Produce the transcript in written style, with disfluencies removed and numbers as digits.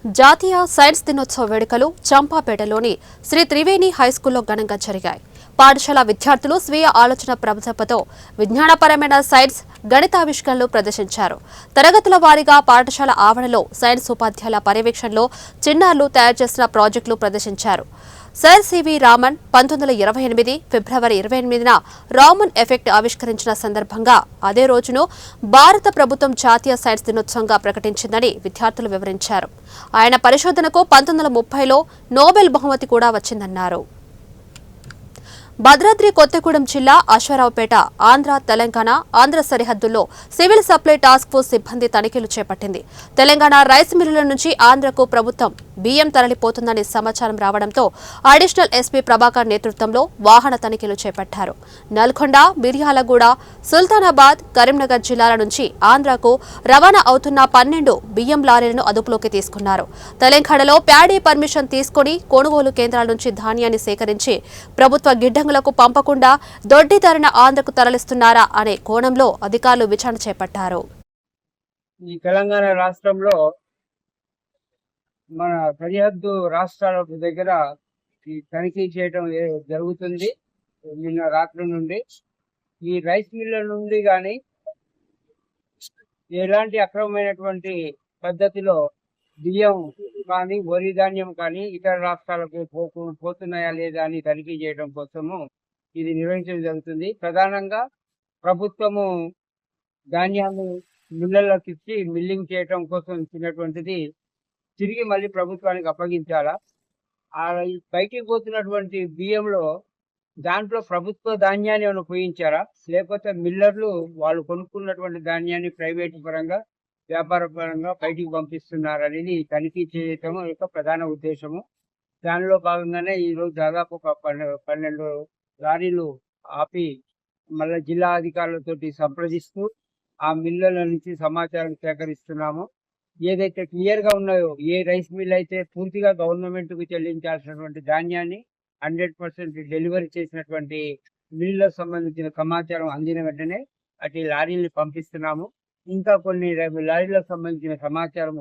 జాతీయ సైన్స్ దినోత్సవ వేడుకలు చంపాపేటలోని శ్రీ త్రివేణి హైస్కూల్లో ఘనంగా జరిగాయి. పాఠశాల విద్యార్థులు స్వీయ ఆలోచన ప్రతిభతో విజ్ఞానపరమైన సైన్స్ గణితావిష్కరణలు ప్రదర్శించారు. తరగతుల వారీగా పాఠశాల ఆవరణలో సైన్స్ ఉపాధ్యాయుల పర్యవేక్షణలో చిన్నారులు తయారు చేసిన ప్రాజెక్టులు ప్రదర్శించారు. సర్ సివి రామన్ 1928 ఫిబ్రవరి 28న రామన్ ఎఫెక్ట్ ఆవిష్కరించిన సందర్భంగా అదే రోజును భారత ప్రభుత్వం జాతీయ సైన్స్ దినోత్సవంగా ప్రకటించిందని విద్యార్థులు వివరించారు. ఆయన పరిశోధనకు 1930లో నోబెల్ బహుమతి కూడా వచ్చిందన్నారు. భద్రాద్రి కొత్తగూడెం జిల్లా అశ్వారావుపేట ఆంధ్ర సరిహద్దుల్లో సివిల్ సప్లై టాస్క్ ఫోర్స్ సిబ్బంది తనిఖీలు చేపట్టింది. తెలంగాణ రైస్ మిల్లుల నుంచి ఆంధ్రకు ప్రభుత్వం బియ్యం తరలిపోతుందని సమాచారం రావడంతో అడిషనల్ ఎస్పీ ప్రభాకర్ నేతృత్వంలో వాహన తనిఖీలు చేపట్టారు. నల్గొండ, మిర్యాలగూడ, సుల్తానాబాద్, కరీంనగర్ జిల్లాల నుంచి ఆంధ్రకు రవాణా అవుతున్న 12 బియ్యం లారీలను అదుపులోకి తీసుకున్నారు. తెలంగాణలో ప్యాడీ పర్మిషన్ తీసుకుని కొనుగోలు కేంద్రాల నుంచి ధాన్యాన్ని సేకరించి ప్రభుత్వ గిడ్డంగులకు పంపకుండా దొడ్డిదారిన ఆంధ్రకు తరలిస్తున్నారా అనే కోణంలో అధికారులు విచారణ చేపట్టారు. ఈ తెలంగాణ రాష్ట్రంలో మన సరిహద్దు రాష్ట్రాల దగ్గర ఈ తనిఖీ చేయడం జరుగుతుంది. నిన్న రాత్రి నుండి ఈ రైస్ మిల్ల నుండి కానీ ఎలాంటి అక్రమమైనటువంటి పద్ధతిలో బియ్యం కానీ వరి ధాన్యం కానీ ఇతర రాష్ట్రాలకు పోతున్నాయా లేదా అని తనిఖీ చేయడం కోసము ఇది నిర్వహించడం జరుగుతుంది. ప్రధానంగా ప్రభుత్వము ధాన్యాన్ని మిల్లర్లకు ఇచ్చి మిల్లింగ్ చేయడం కోసం ఇచ్చినటువంటిది తిరిగి మళ్ళీ ప్రభుత్వానికి అప్పగించాలా? బయటికి పోతున్నటువంటి బియ్యంలో దాంట్లో ప్రభుత్వ ధాన్యాన్ని ఏమైనా ఉపయోగించారా, లేకపోతే మిల్లర్లు వాళ్ళు కొనుక్కున్నటువంటి ధాన్యాన్ని ప్రైవేట్ పరంగా వ్యాపార పరంగా బయటికి పంపిస్తున్నారనేది తనిఖీ చేయటం యొక్క ప్రధాన ఉద్దేశము. దానిలో భాగంగానే ఈరోజు దాదాపు ఒక 12 లారీలు ఆపి మళ్ళీ జిల్లా అధికారులతో సంప్రదిస్తూ ఆ మిల్లుల నుంచి సమాచారం సేకరిస్తున్నాము. ఏదైతే క్లియర్ గా ఉన్నాయో, ఏ రైస్ మిల్ అయితే పూర్తిగా గవర్నమెంట్ కు చెల్లించాల్సినటువంటి ధాన్యాన్ని 100% డెలివరీ చేసినటువంటి మిల్లులకు సంబంధించిన సమాచారం అందిన వెంటనే అటు లారీల్ని పంపిస్తున్నాము. ఇంకా కొన్ని లారీలకు సంబంధించిన సమాచారం